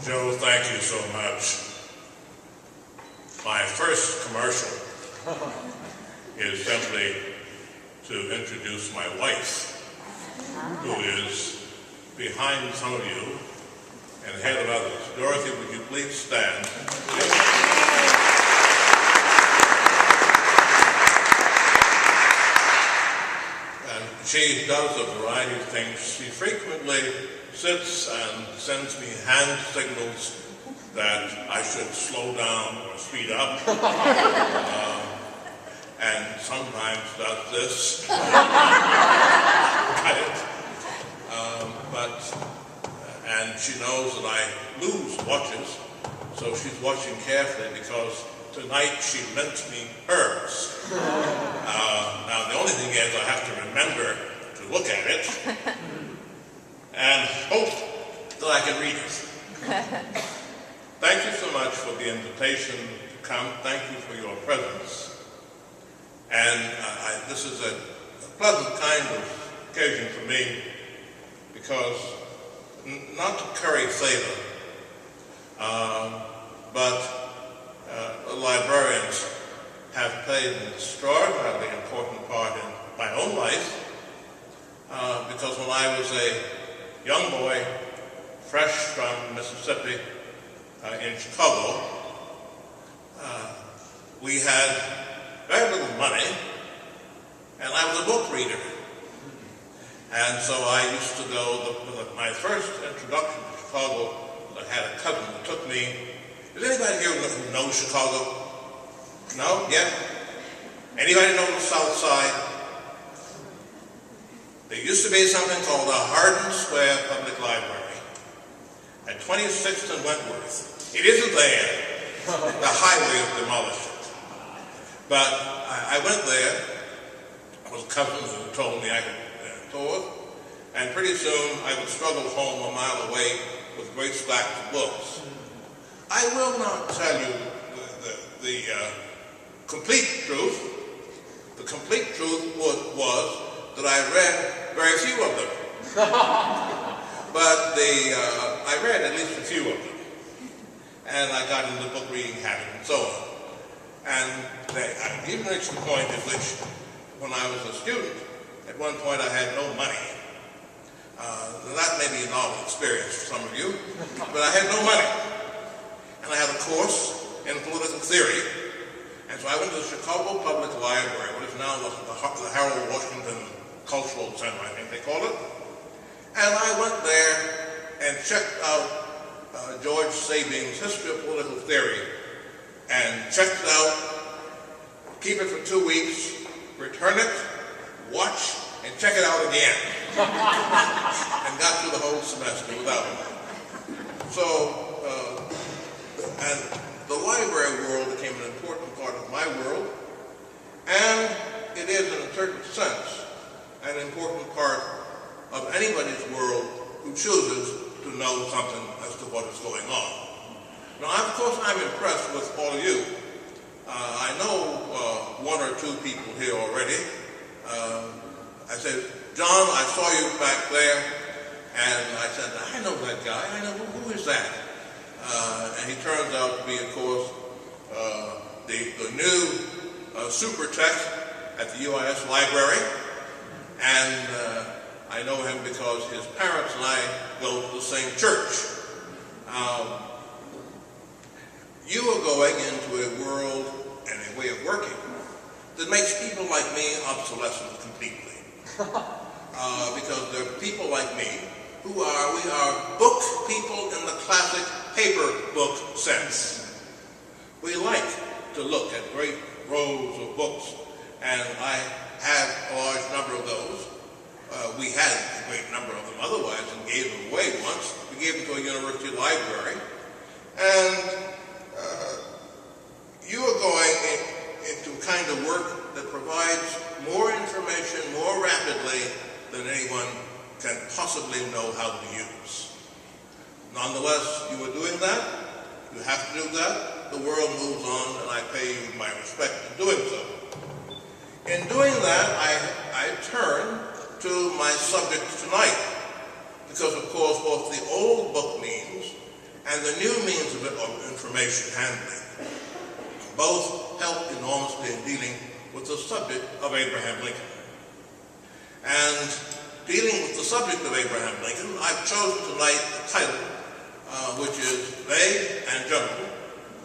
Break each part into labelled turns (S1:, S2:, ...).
S1: Joe, thank you so much. My first commercial is simply to introduce my wife, who is behind some of you and ahead of others. Dorothy, would you please stand? And she does a variety of things. She frequently sits and sends me hand signals that I should slow down or speed up, and sometimes does this. And she knows that I lose watches, so she's watching carefully because tonight she lent me hers. Now the only thing is I have to remember to look at it and hope that I can read it. Thank you so much for the invitation to come. Thank you for your presence. And this is a pleasant kind of occasion for me because not to curry favor, but librarians have played an extraordinarily important part in my own life because when I was a young boy, fresh from Mississippi in Chicago, we had very little money, and I was a book reader. And so I used to go, my first introduction to Chicago, I had a cousin who took me. Does anybody here who knows Chicago? No? Yeah? Anybody know the South Side? There used to be something called the Holden Square Public Library at 26th and Wentworth. It isn't there. The highway has demolished it. But I went there. It was a cousin who told me I could tour, and pretty soon I would struggle home a mile away with great stacks of books. I will not tell you the complete truth. The complete truth was that I read very few of them. But I read at least a few of them. And I got into the book reading habit and so on. And I even reached the point at which, when I was a student, at one point I had no money. That may be a novel experience for some of you, but I had no money. And I had a course in political theory. And so I went to the Chicago Public Library, what is now the Harold Washington Cultural Center, I think they call it. And I went there and checked out George Sabin's History of Political Theory, and checked it out, keep it for 2 weeks, return it, watch, and check it out again. And got through the whole semester without it. So, and the library world became an important part of my world, and it is, in a certain sense, an important part of anybody's world who chooses to know something as to what is going on. Now, of course, I'm impressed with all of you. I know one or two people here already. I said, John, I saw you back there, and I said, I know that guy. I know, who is that? And he turns out to be, of course, the new super tech at the UIS library, and I know him because his parents and I go to the same church. You are going into a world and a way of working that makes people like me obsolescent completely. Because there are people like me we are book people in the classic paper book sense. We like to look at great rows of books, and I have a large number of those. We had a great number of them otherwise and gave them away once. We gave them to a university library. And you are going into a kind of work that provides more information more rapidly than anyone can possibly know how to use. Nonetheless, you are doing that. You have to do that. The world moves on, and I pay you my respect in doing so. In doing that, I turn to my subject tonight, because of course both the old book means and the new means of information handling both helped enormously in dealing with the subject of Abraham Lincoln. And dealing with the subject of Abraham Lincoln, I've chosen tonight the title, which is vague and general,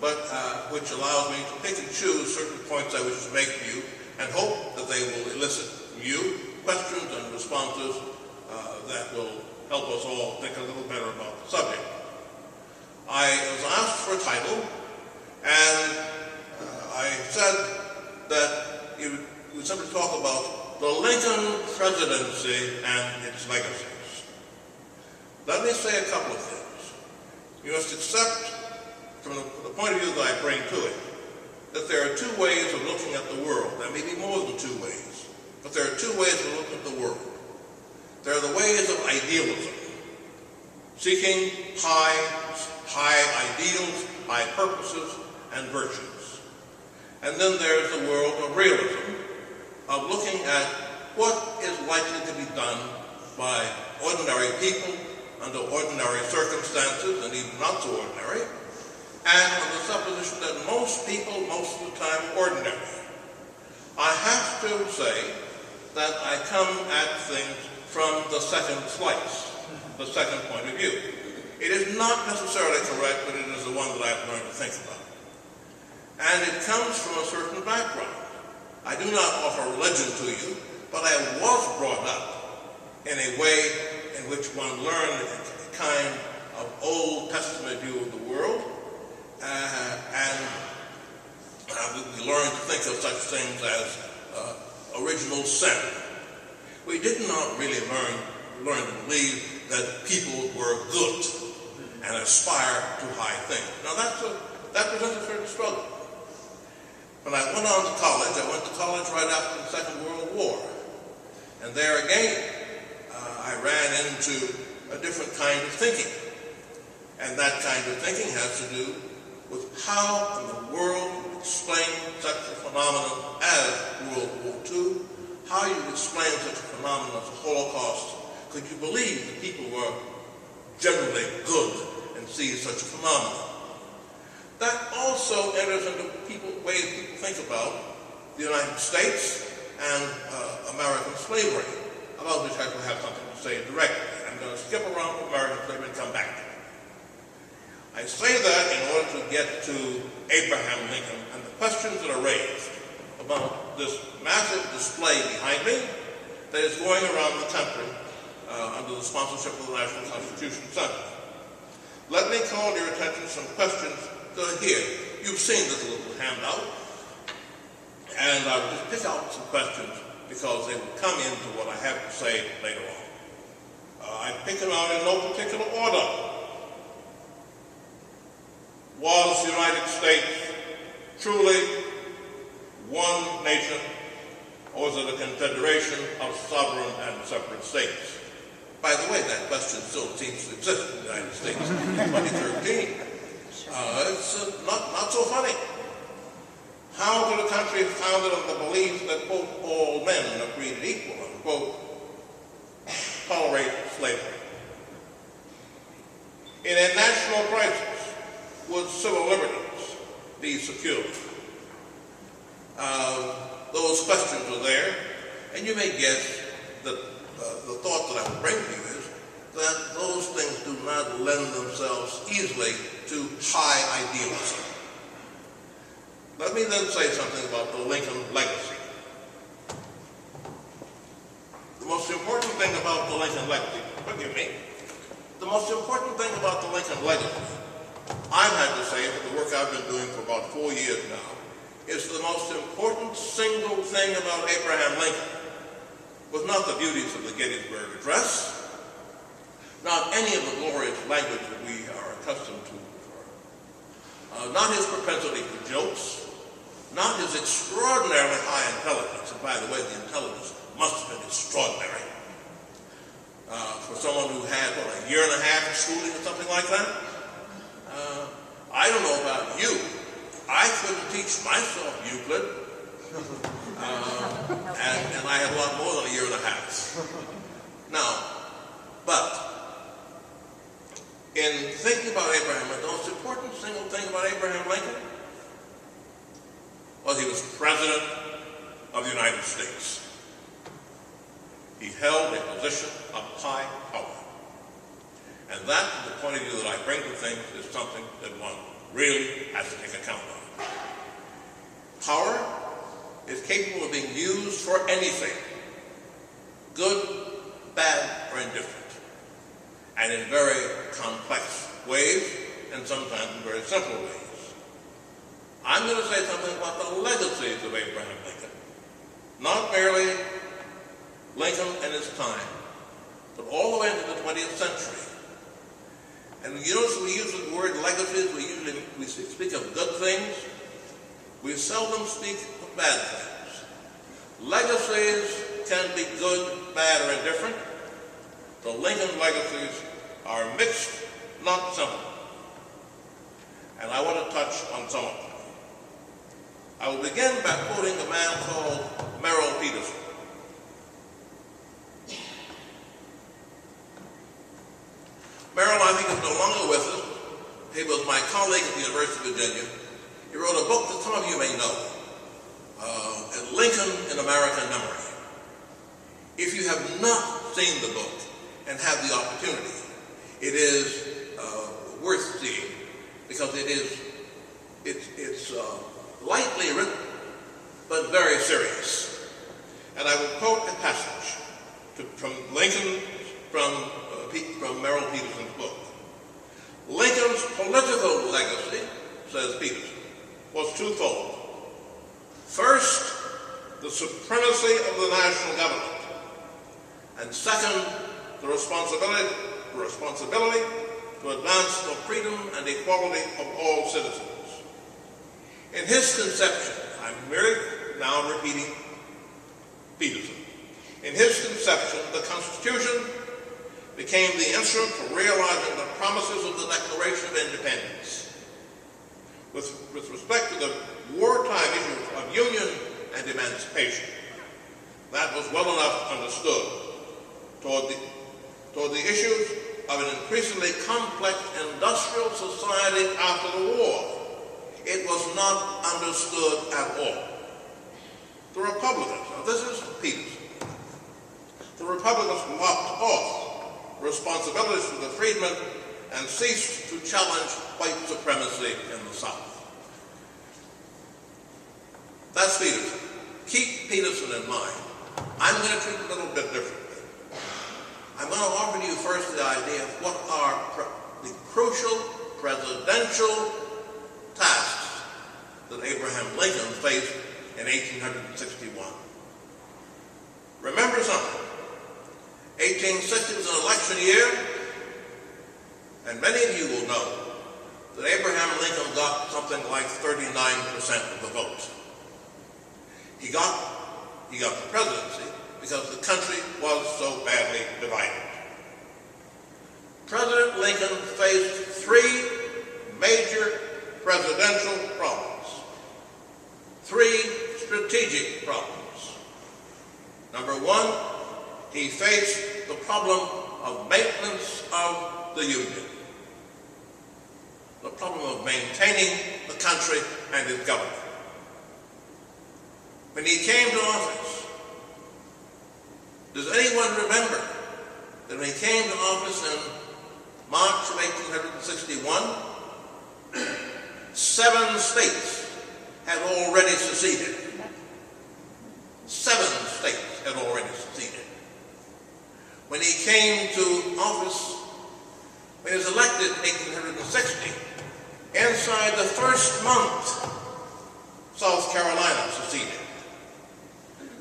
S1: but which allows me to pick and choose certain points I wish to make to you and hope that they will elicit from you questions and responses that will help us all think a little better about the subject. I was asked for a title, and I said that you would simply talk about the Lincoln Presidency and its legacies. Let me say a couple of things. You must accept, from the point of view that I bring to it, that there are two ways of looking at the world. There may be more than two ways, but there are two ways of looking at the world. There are the ways of idealism, seeking high ideals, high purposes, and virtues. And then there's the world of realism, of looking at what is likely to be done by ordinary people under ordinary circumstances, and even not so ordinary, and on the supposition that most people, most of the time, are ordinary. I have to say that I come at things from the second slice, the second point of view. It is not necessarily correct, but it is the one that I've learned to think about. And it comes from a certain background. I do not offer religion to you, but I was brought up in a way in which one learned a kind of Old Testament view of the world, and we learned to think of such things as original sin. We did not really learn to believe that people were good and aspire to high things. Now that presents a certain struggle. When I went on to college, I went to college right after the Second World War. And there again, I ran into a different kind of thinking. And that kind of thinking has to do with how in the world you explain such a phenomenon as World War II, how you explain such a phenomenon as the Holocaust. Could you believe that people were generally good and see such a phenomenon? That also enters into ways people think about the United States and American slavery, about which I will have something to say directly. I'm going to skip around American slavery and come back to it. I say that in order to get to Abraham Lincoln and the questions that are raised about this massive display behind me that is going around the country under the sponsorship of the National Constitution Center. Let me call your attention to some questions that are here. You've seen this little handout, and I will just pick out some questions because they will come into what I have to say later on. I pick them out in no particular order. Was the United States truly one nation, or was it a confederation of sovereign and separate states? By the way, that question still seems to exist in the United States in 2013. It's not so funny. How could a country founded on the belief that, quote, all men are created equal, unquote, tolerate slavery? In a national crisis, would civil liberties be secured? Those questions are there, and you may guess that the thought that I will bring to you is that those things do not lend themselves easily to high idealism. Let me then say something about the Lincoln legacy. The most important thing about the Lincoln legacy, forgive me, the most important thing about the Lincoln legacy, I've had to say that the work I've been doing for about 4 years now, is the most important single thing about Abraham Lincoln was not the beauties of the Gettysburg Address, not any of the glorious language that we are accustomed to, not his propensity for jokes, not his extraordinarily high intelligence, and by the way, the intelligence must have been extraordinary. For someone who had, a year and a half of schooling or something like that. I don't know about you. I couldn't teach myself Euclid, and I had a lot more than a year and a half. Now, but in thinking about Abraham, the most important single thing about Abraham Lincoln was he was President of the United States. He held a position of high power. And that, from the point of view that I bring to things, is something that one really has to take account of. Power is capable of being used for anything, good, bad, or indifferent, and in very complex ways, and sometimes in very simple ways. I'm going to say something about the legacies of Abraham Lincoln, not merely Lincoln and his time, but all the way into the 20th century. And you notice we use the word legacies, we speak of good things, we seldom speak of bad things. Legacies can be good, bad, or indifferent. The Lincoln legacies are mixed, not simple. And I want to touch on some of them. I will begin by quoting a man called Merrill Peterson. Merrill, I think, is no longer with us. He was my colleague at the University of Virginia. He wrote a book that some of you may know, Lincoln in American Memory. If you have not seen the book and have the opportunity, it is worth seeing because it's lightly written, but very serious. And I will quote a passage from Lincoln, from Merrill Peterson's book. Lincoln's political legacy, says Peterson, was twofold. First, the supremacy of the national government, and second, the responsibility to advance the freedom and equality of all citizens. In his conception, I'm merely now repeating Peterson, in his conception, the Constitution became the instrument for realizing the promises of the Declaration of Independence. With respect to the wartime issues of union and emancipation, that was well enough understood. Toward the issues of an increasingly complex industrial society after the war, it was not understood at all. The Republicans, now this is Peterson, the Republicans lopped off responsibilities for the freedmen and ceased to challenge white supremacy in the South. That's Peterson. Keep Peterson in mind. I'm going to treat it a little bit differently. I'm going to offer you first the idea of what are the crucial presidential tasks that Abraham Lincoln faced in 1861. Remember something. 1860 was an election year, and many of you will know that Abraham Lincoln got something like 39% of the vote. He got the presidency because the country was so badly divided. President Lincoln faced three major presidential problems, three strategic problems. Number one, he faced the problem of maintenance of the Union, the problem of maintaining the country and its government. When he came to office, does anyone remember that when he came to office in March of 1861, 7 states had already seceded. 7 states had already seceded. When he came to office, when he was elected in 1860, inside the first month, South Carolina seceded.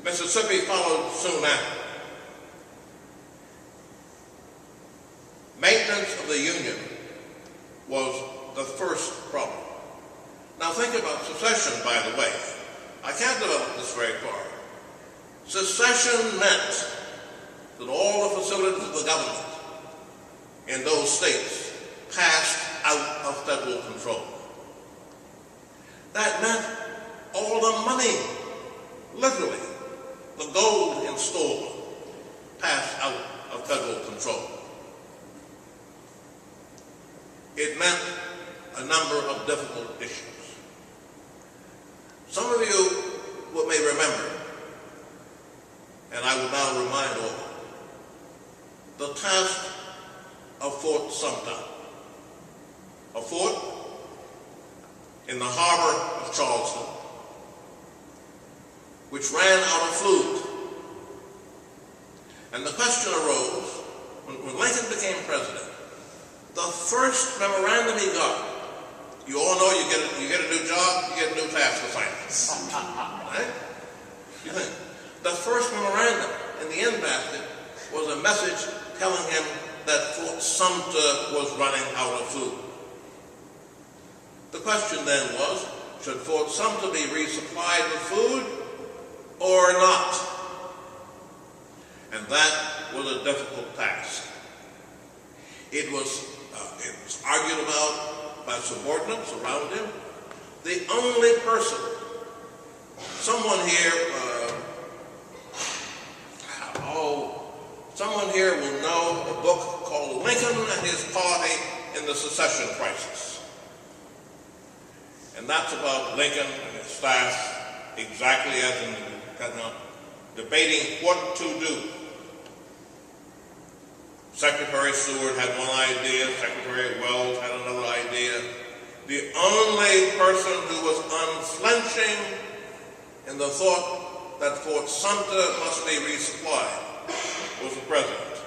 S1: Mississippi followed soon after. Maintenance of the Union was the first problem. Now think about secession, by the way. I can't develop this very far. Secession meant that all the facilities of the government in those states passed out of federal control. That meant all the money, literally, the gold in store, passed out of federal control. it meant a number of difficult issues. Some of you may remember, and I will now remind all, the task of Fort Sumter, a fort in the harbor of Charleston, which ran out of food. And the question arose, when Lincoln became president, the first memorandum he got, you all know you get a new job, you get a new task assignment. Right? You think, the first memorandum in the end basket was a message telling him that Fort Sumter was running out of food. The question then was, should Fort Sumter be resupplied with food or not? And that was a difficult task. It was argued about by subordinates around him. The only person, someone here will know a book called Lincoln and His Party in the Secession Crisis. And that's about Lincoln and his staff exactly as in debating what to do. Secretary Seward had one idea, Secretary Wells had another idea. The only person who was unflinching in the thought that Fort Sumter must be resupplied was the president.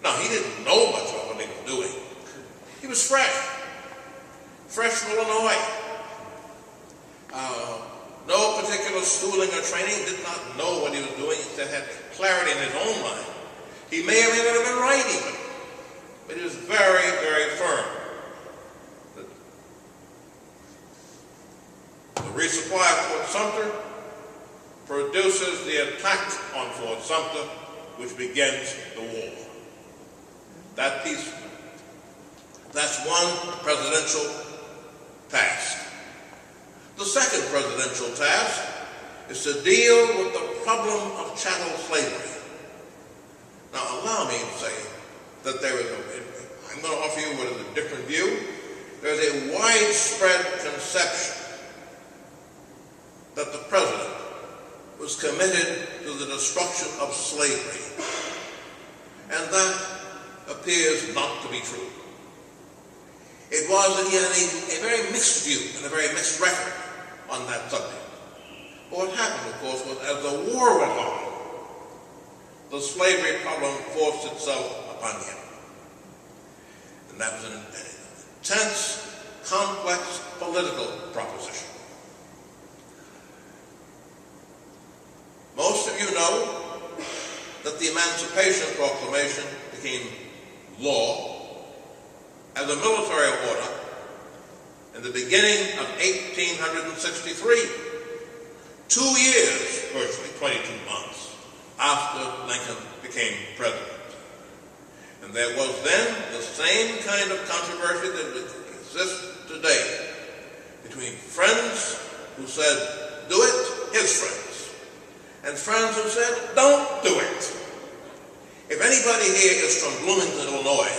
S1: Now, he didn't know much about what he was doing. He was fresh from Illinois. No particular schooling or training, did not know what he was doing, instead had clarity in his own mind. He may or may not have been right even, but he was very, very firm. The resupply of Fort Sumter produces the attack on Fort Sumter, which begins the war. That piece, that's one presidential task. The second presidential task is to deal with the problem of chattel slavery. Now, allow me to say that I'm going to offer you what is a different view. There's a widespread conception that the president was committed to the destruction of slavery. And that appears not to be true. It was that he had a very mixed view and a very mixed record on that subject. But what happened, of course, was as the war went on, the slavery problem forced itself upon him. And that was an intense, complex political proposition. Most of you know that the Emancipation Proclamation became law as a military order in the beginning of 1863, 2 years, virtually 22 months, after Lincoln became president. And there was then the same kind of controversy that exists today between friends who said, do it, his friends, and friends who said, don't do it. If anybody here is from Bloomington, Illinois,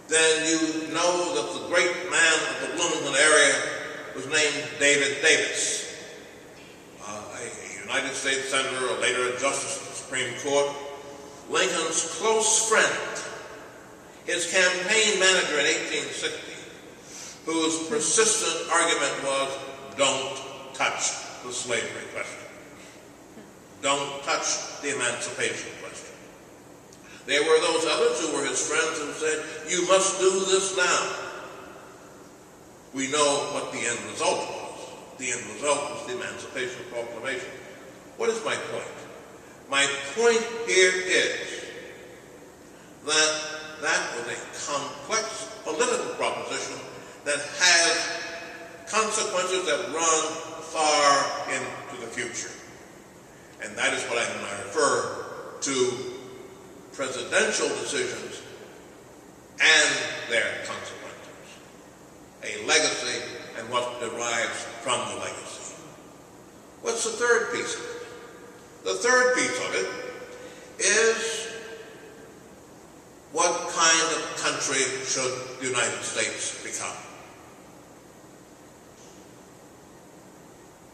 S1: then you know that the great man of the Bloomington area was named David Davis, a United States Senator, later a Justice of the Supreme Court, Lincoln's close friend, his campaign manager in 1860, whose persistent argument was, don't touch the slavery question. Don't touch the emancipation question. There were those others who were his friends who said, you must do this now. We know what the end result was. The end result was the Emancipation Proclamation. What is my point? My point here is that that was a complex political proposition that has consequences that run far into the future. And that is what I'm going to refer to presidential decisions and their consequences. A legacy and what derives from the legacy. What's the third piece of it? The third piece of it is what what kind of country should the United States become?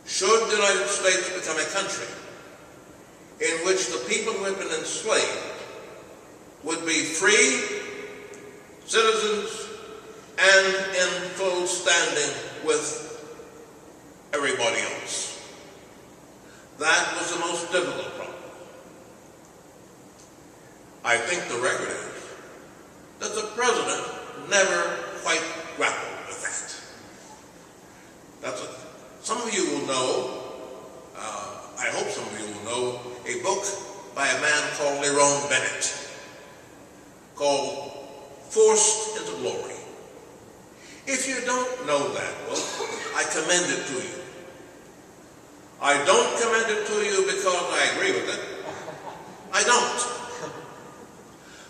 S1: Should the United States become a country in which the people who had been enslaved would be free citizens and in full standing with everybody else? That was the most difficult problem. I think the record is that the president never quite grappled with that. Some of you will know, I hope some of you will know, a book by a man called Lerone Bennett called Forced into Glory. If you don't know that book, I commend it to you. I don't commend it to you because I agree with it. I don't.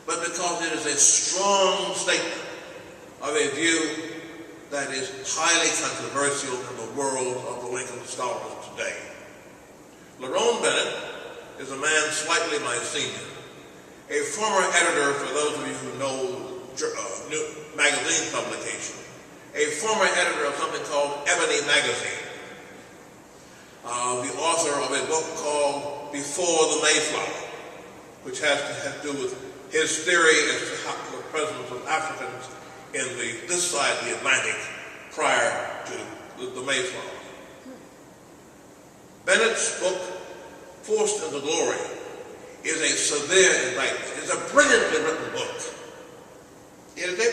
S1: But because it is a strong statement of a view that is highly controversial in the world of the Lincoln scholars today. Lerone Bennett is a man slightly my senior, a former editor, for those of you who know magazine publication, a former editor of something called Ebony Magazine, the author of a book called Before the Mayflower, which has to do with his theory as to how the presence of Africans in this side of the Atlantic prior to the Mayflower. Bennett's book, Forced into Glory, is a severe indictment. It's a brilliantly written book. It is a